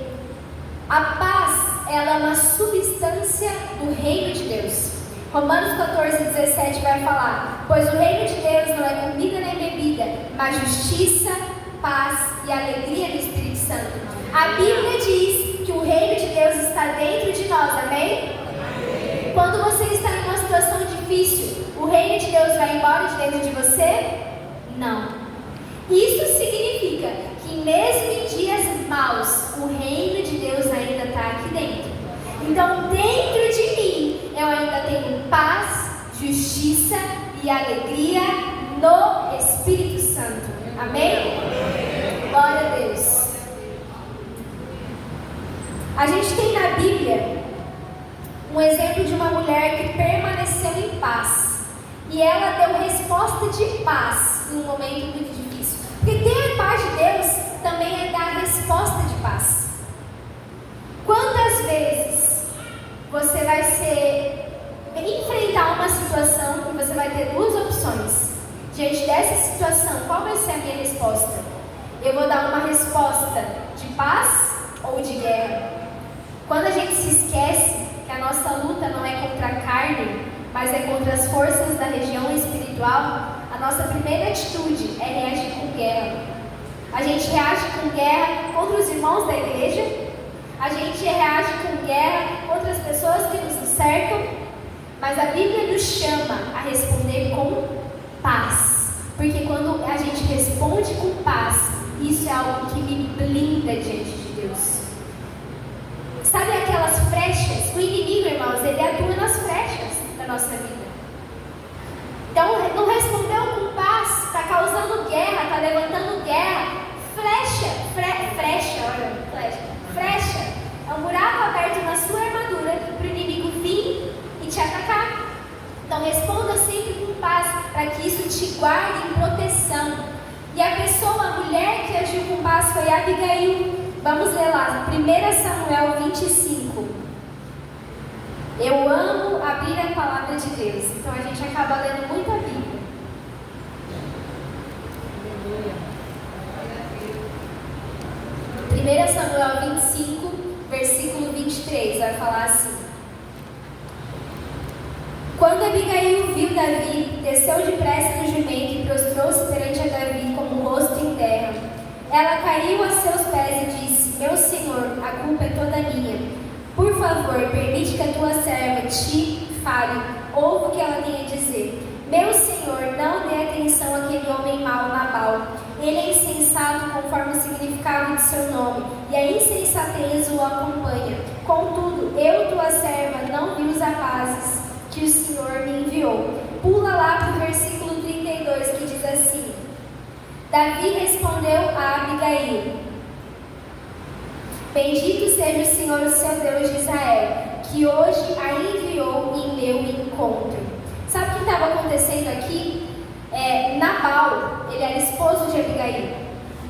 A paz, ela é uma substância do reino de Deus. Romanos 14, 17 vai falar: pois o reino de Deus não é comida nem bebida, mas justiça, paz e alegria no Espírito Santo. A Bíblia diz que o reino de Deus está dentro de nós, amém? Amém. Quando você está em uma situação difícil, o reino de Deus vai embora de dentro de você? Não. Isso significa que mesmo em dias maus, o reino de Deus ainda está aqui dentro. Então, dentro de mim, eu ainda tenho paz, justiça e alegria no Espírito Santo. Amém? Amém. Glória a Deus. A gente tem na Bíblia um exemplo de uma mulher que permaneceu em paz. E ela deu resposta de paz em um momento muito difícil. Porque ter a paz de Deus também é dar resposta de paz. Quantas vezes você vai enfrentar uma situação e você vai ter duas opções? Diante dessa situação, qual vai ser a minha resposta? Eu vou dar uma resposta de paz ou de guerra? Quando a gente se esquece que a nossa luta não é contra a carne, mas é contra as forças da região espiritual, a nossa primeira atitude é reagir com guerra. A gente reage com guerra contra os irmãos da igreja, a gente reage com guerra contra as pessoas que nos cercam, mas a Bíblia nos chama a responder com paz. Porque quando a gente responde com paz, isso é algo que me blinda diante de Deus. Sabe aquelas frechas? O inimigo, irmãos, ele atua nas frechas da nossa vida. Então não respondeu com paz, está causando guerra, está levantando guerra. Flecha. É um buraco aberto na sua armadura para o inimigo vir e te atacar. Então responda sempre com paz, para que isso te guarde em proteção. E a mulher que agiu com paz foi Abigail. Vamos ler lá, 1 Samuel 25. Eu amo abrir a palavra de Deus, então a gente acaba lendo muito a Bíblia. 1 Samuel 25, versículo 23, vai falar assim: Quando Abigail viu Davi, desceu depressa do jumento e prostrou-se perante a Davi com o rosto em terra. Ela caiu a seus pés e disse: Meu senhor, a culpa é toda minha. Por favor, permite que a tua serva te fale. Ouve o que ela tem a dizer. Meu senhor, não dê atenção àquele homem mau, Nabal. Ele é insensato conforme o significado de seu nome, e a insensatez o acompanha. Contudo, eu, tua serva, não vi os rapazes que o Senhor me enviou. Pula lá para o versículo 32, que diz assim: Davi respondeu a Abigail: Bendito seja o Senhor, o seu Deus de Israel, que hoje a enviou em meu encontro. Sabe o que estava acontecendo aqui? Nabal, ele era esposo de Abigail.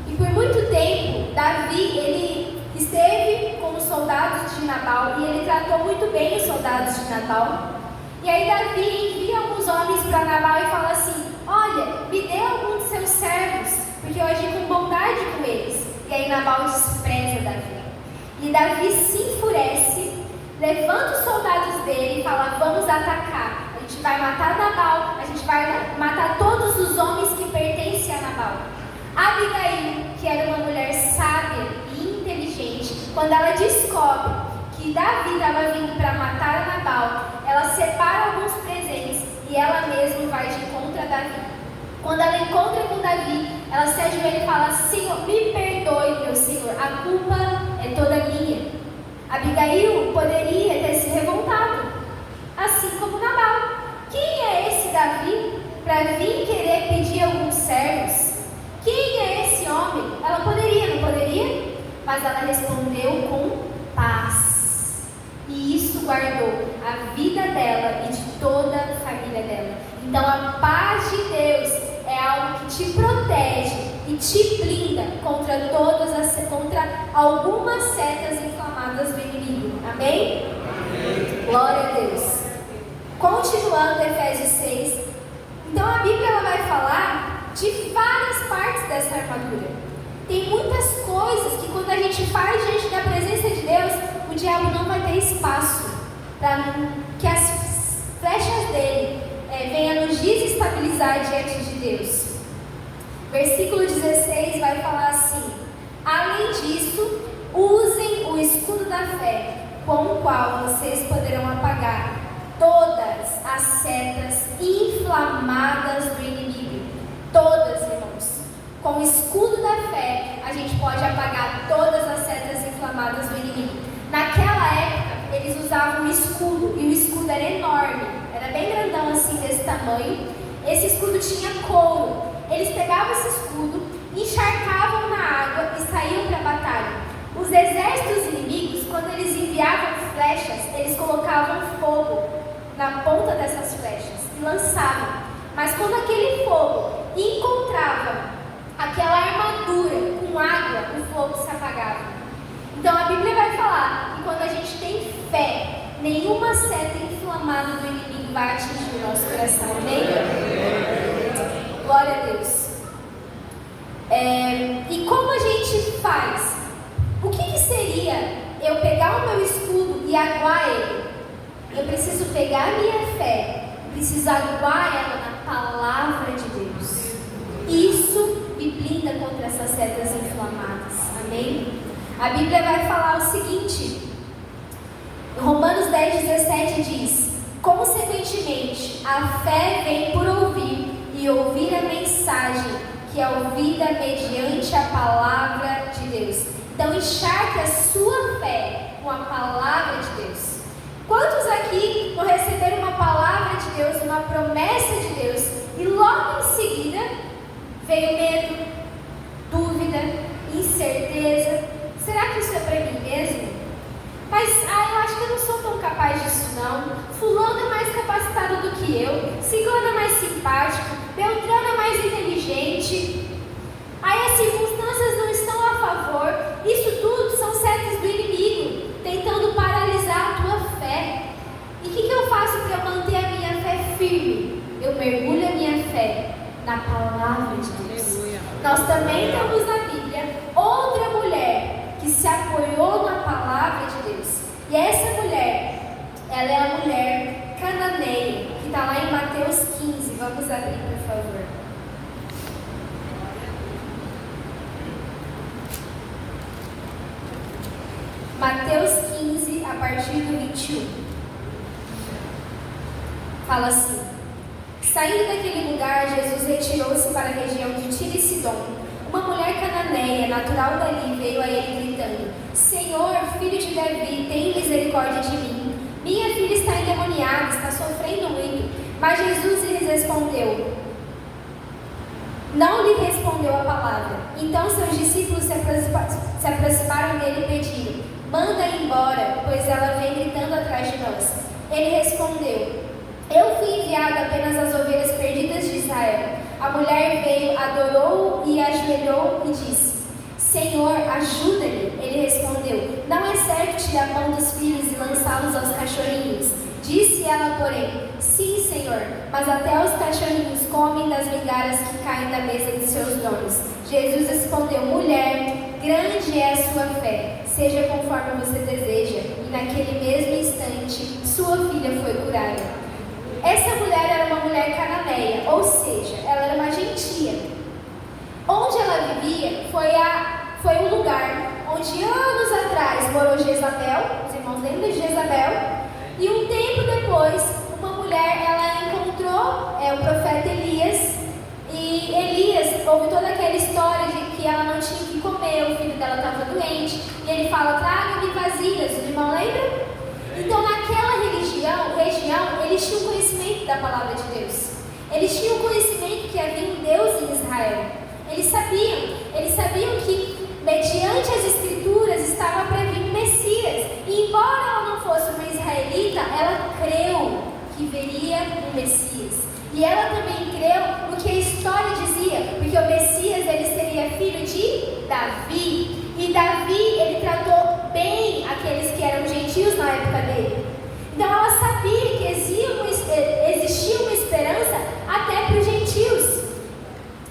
E por muito tempo, Davi, ele esteve com os soldados de Nabal e ele tratou muito bem os soldados de Nabal. E aí Davi envia alguns homens para Nabal e fala assim: Olha, me dê algum de seus servos, porque eu agi com bondade com eles. E aí Nabal despreza Davi. E Davi se enfurece, levanta os soldados dele e fala: Vamos atacar. A gente vai matar Nabal, a gente vai matar todos os homens que pertencem a Nabal. Abigail, que era uma mulher sábia e inteligente, quando ela descobre que Davi estava vindo para matar Nabal, ela separa alguns presentes e ela mesma vai de encontro a Davi. Quando ela encontra com Davi, ela se ajoelha e fala: Senhor, me perdoe, meu Senhor, a culpa é toda minha. Abigail poderia ter se revoltado, assim como Nabal. Quem é esse Davi para vir querer pedir alguns servos? Quem é esse homem? Ela poderia, não poderia? Mas ela respondeu com paz. E isso guardou a vida dela e de toda a família dela. Então a paz de Deus é algo que te protege e te blinda contra algumas setas inflamadas do inimigo. Amém? Amém. Glória a Deus. Continuando Efésios 6. Então a Bíblia ela vai falar de várias partes dessa armadura. Tem muitas coisas que quando a gente faz diante da presença de Deus, o diabo não vai ter espaço para que as flechas dele venham nos desestabilizar diante de Deus. Versículo 16 vai falar assim: Além disso, usem o escudo da fé, com o qual vocês poderão apagar todas as setas inflamadas do inimigo. Todas, irmãos. Com o escudo da fé, a gente pode apagar todas as setas inflamadas do inimigo. Naquela época, eles usavam um escudo, e o escudo era enorme, era bem grandão assim, desse tamanho. Esse escudo tinha couro. Eles pegavam esse escudo, encharcavam na água e saíam para a batalha. Os exércitos inimigos, quando eles enviavam flechas, eles colocavam fogo na ponta dessas flechas e lançavam. Mas quando aquele fogo encontrava aquela armadura com água, o fogo se apagava. Então a Bíblia vai falar que quando a gente tem fé, nenhuma seta inflamada do inimigo vai atingir o nosso coração. Amém? Glória a Deus. E como a gente faz? O que seria eu pegar o meu escudo e aguar ele? Eu preciso pegar a minha fé, preciso aguar ela na palavra de Deus. Isso me blinda contra essas setas inflamadas. Amém? A Bíblia vai falar o seguinte, em Romanos 10:17 diz: Consequentemente, a fé vem por ouvir, e ouvir a mensagem, que é ouvida mediante a palavra de Deus. Então encharque a sua fé com a palavra de Deus. Quantos aqui não receberam uma palavra de Deus, uma promessa de Deus, E logo em seguida veio medo, dúvida, incerteza. Será que isso é para mim mesmo? Mas eu acho que eu não sou tão capaz disso não. Fulano é mais capacitado do que eu. Ciclano é mais simpático. Beltrano é mais inteligente. Aí as circunstâncias não estão a favor. Isso tudo são setas do inimigo, tentando paralisar a tua fé. E o que eu faço para eu manter a minha fé firme? Eu mergulho a minha fé na palavra de Deus. Nós também temos na Bíblia outra mulher que se apoiou na palavra de Deus. E essa mulher, ela é a mulher cananeia, que está lá em Mateus 15. Vamos abrir, por favor. Mateus 15, a partir do 21. Fala assim: saindo daquele lugar, Jesus retirou-se para a região de Tiro e Sidom. Uma mulher cananeia, natural dali, veio a ele gritando: Senhor, filho de Davi, tem misericórdia de mim. Minha filha está endemoniada, está sofrendo muito. Mas Jesus lhes respondeu. Não lhe respondeu a palavra. Então seus discípulos se aproximaram dele e pediram: manda embora, pois ela vem gritando atrás de nós. Ele respondeu: eu fui enviado apenas às ovelhas perdidas de Israel. A mulher veio, adorou-o e ajoelhou e disse: Senhor, ajuda-me. Ele respondeu: não é certo tirar pão dos filhos e lançá-los aos cachorrinhos. Disse ela, porém: sim, Senhor, mas até os cachorrinhos comem das migalhas que caem da mesa de seus donos. Jesus respondeu: mulher, grande é a sua fé, seja conforme você deseja. E naquele mesmo instante, sua filha foi curada. Essa mulher era uma mulher cananeia, ou seja, ela era uma gentia. Onde ela vivia foi um lugar onde anos atrás morou Jezabel. Os irmãos lembram de Jezabel? E um tempo depois, uma mulher, ela encontrou o profeta Elias. E Elias ouve toda aquela história de que ela não tinha o que comer, o filho dela estava doente. E ele fala: traga-me vasilhas. Os irmãos lembram? Então, naquela região, eles tinham conhecimento da palavra de Deus. Eles tinham conhecimento que havia um Deus em Israel. Eles sabiam que, mediante as Escrituras, estava para vir o Messias. E, embora ela não fosse uma israelita, ela creu que veria o Messias. E ela também creu no que a história dizia, porque o Messias ele seria filho de Davi. E Davi, ele tratou bem aqueles que eram gentios na época dele. Então ela sabia que existia uma esperança até para os gentios.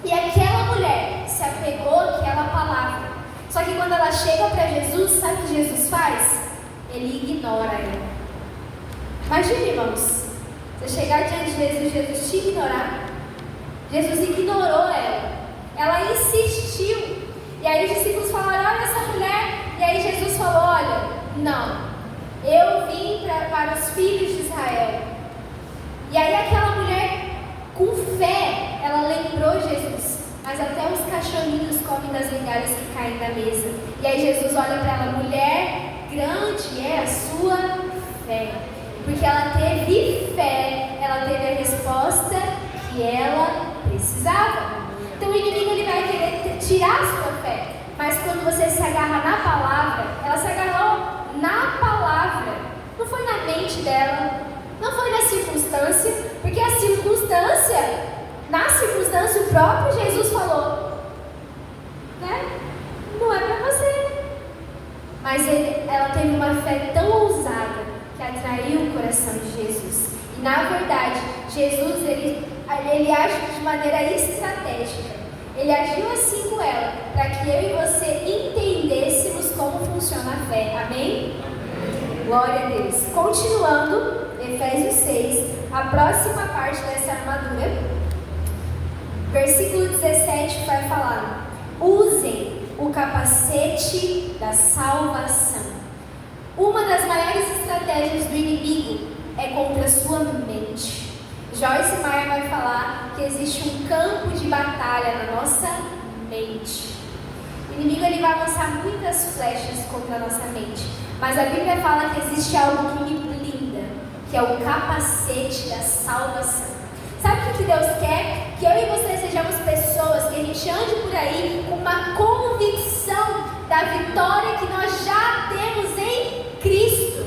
E aquela mulher se apegou àquela palavra. Só que quando ela chega para Jesus, sabe o que Jesus faz? Ele ignora ela. Imagina, irmãos, você chegar diante de Jesus, Jesus te ignorar. Jesus ignorou ela. Ela insistiu. E aí os discípulos falaram: olha essa mulher. E aí Jesus falou: olha, não, eu vim para os filhos de Israel. E aí aquela mulher, com fé, ela lembrou Jesus. Mas até os cachorrinhos comem das migalhas que caem da mesa. E aí Jesus olha para ela: mulher, grande é a sua fé. Porque ela teve fé, ela teve a resposta que ela precisava. Então o inimigo ele vai querer tirar a sua fé. Mas quando você se agarra na palavra, ela se agarrou na palavra. Não foi na mente dela, não foi na circunstância, porque na circunstância o próprio Jesus falou, né? Não é para você. Mas ela teve uma fé tão ousada que atraiu o coração de Jesus. E na verdade, Jesus ele age de maneira estratégica. Ele agiu assim com ela, para que eu e você entendêssemos como funciona a fé. Amém? Glória a Deus. Continuando, Efésios 6, a próxima parte dessa armadura, versículo 17 vai falar: usem o capacete da salvação. Uma das maiores estratégias do inimigo é contra a sua mente. Joyce Meyer vai falar que existe um campo de batalha na nossa mente. O inimigo ele vai lançar muitas flechas contra a nossa mente, mas a Bíblia fala que existe algo que me blinda, que é o capacete da salvação. Sabe o que Deus quer? Que eu e você sejamos pessoas, que a gente ande por aí com uma convicção da vitória que nós já temos em Cristo.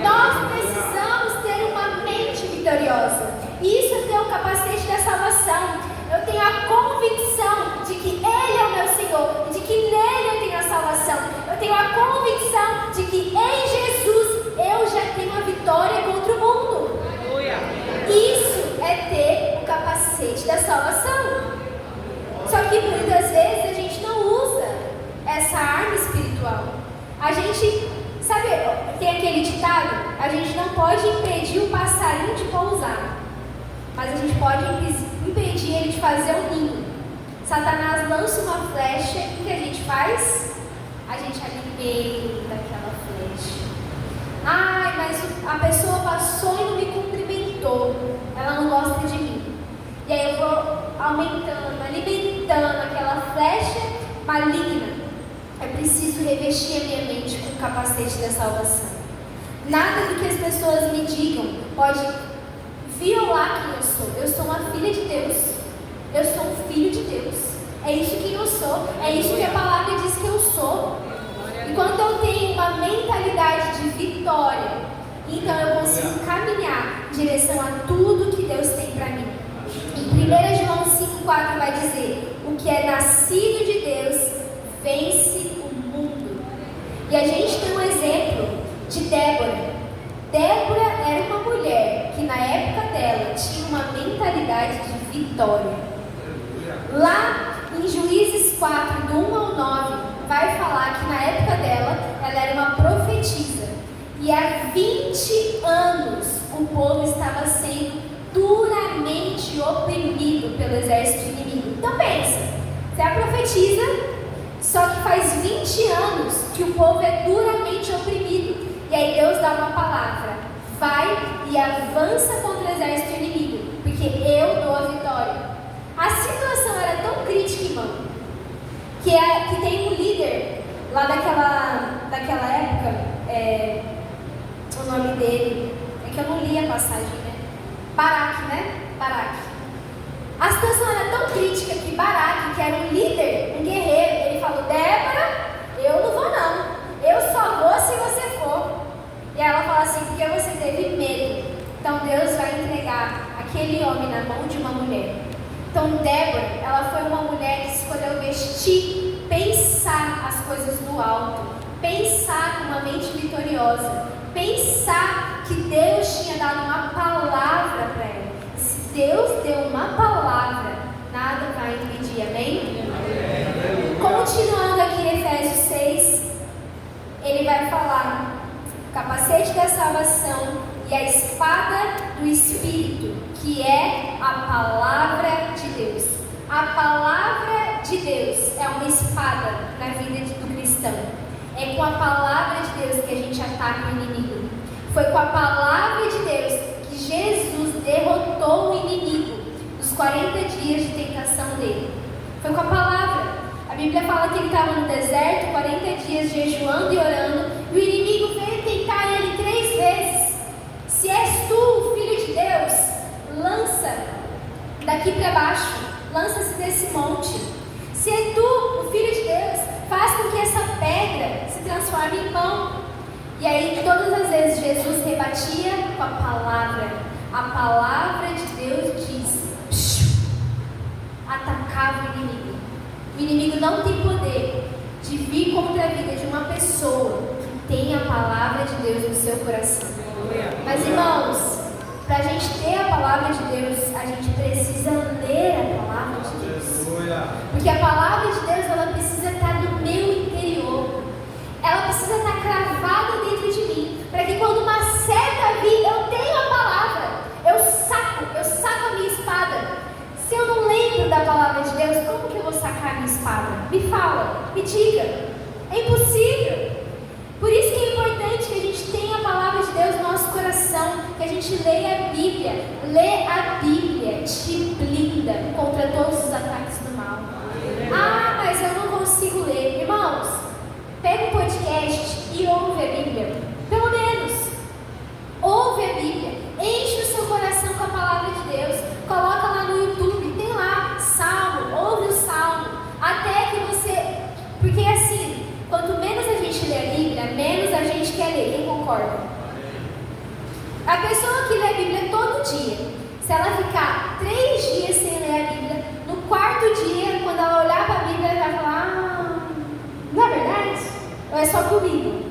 Nós precisamos ter uma mente vitoriosa. Isso é ter o capacete da salvação. Eu tenho a convicção de que Ele é o meu Senhor e de que nele eu tenho a salvação. Eu tenho a convicção de que em Jesus eu já tenho a vitória contra o mundo. Isso é ter o capacete da salvação. Só que muitas vezes a gente não usa essa arma espiritual. A gente, sabe, tem aquele ditado: a gente não pode impedir o passarinho de pousar, mas a gente pode impedir ele de fazer um ninho. Satanás lança uma flecha e o que a gente faz? A gente alimenta aquela flecha. Ai, mas a pessoa passou e não me cumprimentou, ela não gosta de mim. E aí eu vou aumentando, alimentando aquela flecha maligna. É preciso revestir a minha mente com o capacete da salvação. Nada do que as pessoas me digam pode violar quem eu sou. Eu sou uma filha de Deus. Eu sou um filho de Deus. É isso que eu sou. É isso que a palavra diz que eu sou. E quando eu tenho uma mentalidade de vitória, então eu consigo caminhar em direção a tudo que Deus tem para mim. Em 1 João 5,4 vai dizer: o que é nascido de Deus vence o mundo. E a gente tem um exemplo de Débora. Débora era uma mulher que na época dela tinha uma mentalidade de vitória. Lá em Juízes 4, do 1 ao 9, vai falar que na época dela, ela era uma profetisa. E há 20 anos o povo estava sendo duramente oprimido pelo exército inimigo. Então pensa, você é a profetisa, só que faz 20 anos que o povo é duramente oprimido. E aí Deus dá uma palavra: vai e avança contra o exército inimigo, porque eu dou a vitória. A situação era tão crítica, irmão, que tem um líder lá daquela época, o nome dele, é que eu não li a passagem, né? Baraque, né? Baraque. A situação era tão crítica que Baraque, que era um líder, um guerreiro, ele falou: Débora, eu não vou não. Eu só vou se você for. E ela fala assim: porque você teve medo. Então Deus vai entregar aquele homem na mão de uma mulher. Então Débora, ela foi uma mulher que escolheu vestir, pensar as coisas do alto, pensar com uma mente vitoriosa, pensar que Deus tinha dado uma palavra para ela. Se Deus deu uma palavra, nada vai impedir, amém? Continuando aqui em Efésios 6, ele vai falar: o capacete da salvação e a espada do Espírito, que é a palavra de Deus. A palavra de Deus é uma espada na vida do cristão. É com a palavra de Deus que a gente ataca o inimigo. Foi com a palavra de Deus que Jesus derrotou o inimigo nos 40 dias de tentação dele. Foi com a palavra. A Bíblia fala que ele estava no deserto, 40 dias jejuando e orando, e o inimigo veio tentar ele 3 vezes. Se és tu o Filho de Deus, lança daqui para baixo, lança-se desse monte. Se é tu o Filho de Deus, faz com que essa pedra se transforme em pão. E aí todas as vezes Jesus rebatia com a palavra. A palavra de Deus diz: atacava o inimigo. O inimigo não tem poder de vir contra a vida de uma pessoa que tem a palavra de Deus no seu coração. Mas irmãos, para a gente ter a palavra de Deus, a gente precisa ler a palavra de Deus. Porque a palavra de Deus, ela precisa estar no meu interior. Ela precisa estar cravada dentro de mim, para que quando uma seta vir, eu tenho a palavra. Eu saco a minha espada. Se eu não lembro da palavra de Deus, como que eu vou sacar a minha espada? Me fala, me diga. É impossível. Por isso que é importante que a gente tenha a palavra de Deus no nosso coração, que a gente leia a Bíblia. Ler a Bíblia te blinda contra todos os ataques do mal. Ah, mas eu não consigo ler. Irmãos, pega um podcast e ouve a Bíblia. Pelo menos, ouve a Bíblia. Enche o seu coração com a palavra de Deus. Coloque concordam? A pessoa que lê a Bíblia todo dia, se ela ficar 3 dias sem ler a Bíblia, no 4º dia, quando ela olhar para a Bíblia, ela vai falar: não é verdade? Ou é só comigo?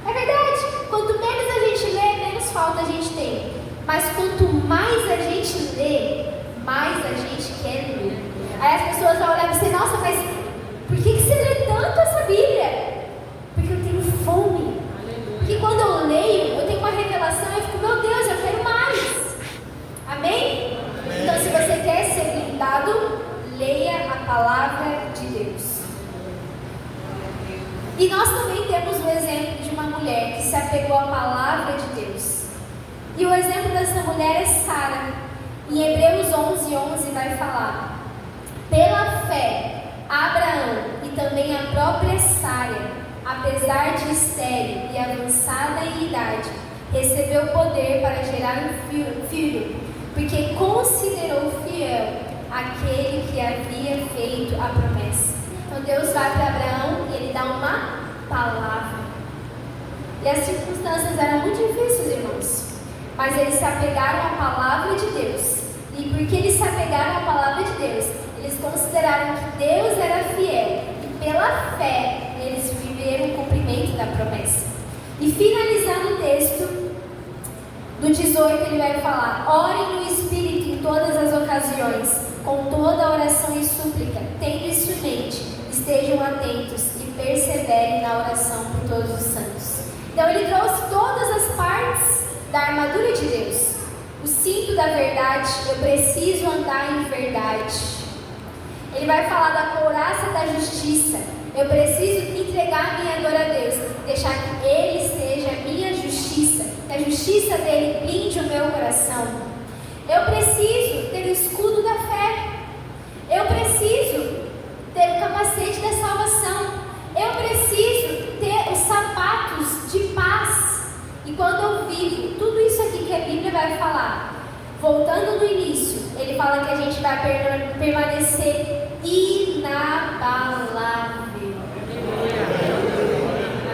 É verdade. Quanto menos a gente lê, menos falta a gente tem. Mas quanto mais a gente lê, mais a gente quer ler. Aí as pessoas vão olhar para você: nossa, mas por que você lê tanto essa Bíblia? Porque eu tenho fome. Porque quando eu leio, eu tenho uma revelação e eu fico: meu Deus, eu quero mais. Amém? Então, se você quer ser blindado, leia a palavra de Deus. E nós também temos o exemplo de uma mulher que se apegou à palavra de Deus. E o exemplo dessa mulher é Sara. Em Hebreus 11:11 vai falar: pela fé, Abraão e também a própria Sara, apesar de estéril e avançada em idade, recebeu poder para gerar um filho, porque considerou fiel aquele que havia feito a promessa. Então Deus vai para Abraão e ele dá uma palavra. E as circunstâncias eram muito difíceis, irmãos, mas eles se apegaram à palavra de Deus. E porque eles se apegaram à palavra de Deus, eles consideraram que Deus era fiel, e pela fé eles viveram o cumprimento da promessa. E finalizando o texto do 18, ele vai falar: orem no Espírito em todas as ocasiões, com toda oração e súplica, tendo isso em mente, estejam atentos e perseverem na oração por todos os santos. Então ele trouxe todas as partes da armadura de Deus. O cinto da verdade, eu preciso andar em verdade. Ele vai falar da couraça da justiça, eu preciso entregar minha dor a Deus, deixar que Ele seja a minha justiça, que a justiça dele blinde o meu coração. Eu preciso ter o escudo da fé, eu preciso ter o capacete da salvação, eu preciso ter os sapatos de paz. E quando eu vivo tudo isso aqui que a Bíblia vai falar, voltando no início, ele fala que a gente vai permanecer inabalável.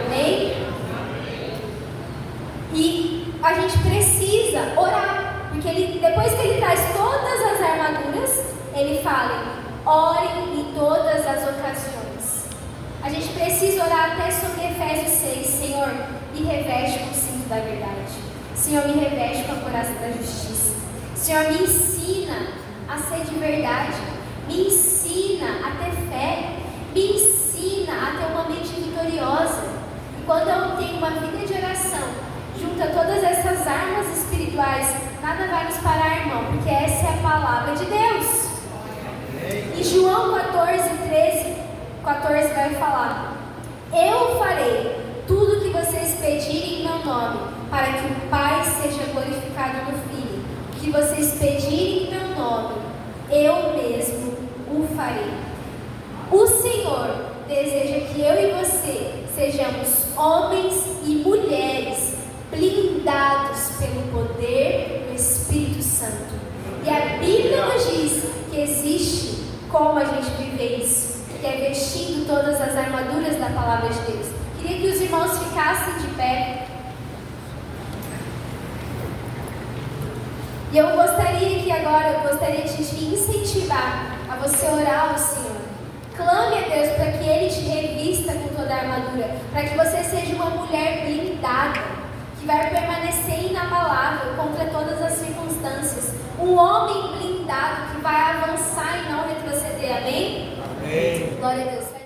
Amém? E a gente precisa orar, porque depois que ele traz todas as armaduras, ele fala: orem em todas as ocasiões. A gente precisa orar até sobre Efésios 6. Senhor, me reveste com o cinto da verdade. Senhor, me reveste com a couraça da justiça. Senhor, me ensina a ser de verdade. Me ensina a ter fé. Me ensina a ter uma mente vitoriosa. E quando eu tenho uma vida de oração, junto a todas essas armas espirituais, nada vai nos parar, irmão, porque essa é a palavra de Deus. Em João 14 vai falar: eu farei tudo que vocês pedirem em meu nome, para que o Pai seja glorificado no Filho. O que vocês pedirem em meu nome, eu mesmo o farei. O Senhor deseja que eu e você sejamos homens e mulheres blindados pelo poder do Espírito Santo. E a Bíblia nos diz que existe como a gente viver isso, que é vestindo todas as armaduras da palavra de Deus. Queria que os irmãos ficassem de pé. E eu gostaria de te incentivar a você orar ao Senhor. Clame a Deus para que Ele te revista com toda a armadura, para que você seja uma mulher blindada, que vai permanecer inabalável contra todas as circunstâncias. Um homem blindado que vai avançar e não retroceder. Amém? Amém. Glória a Deus.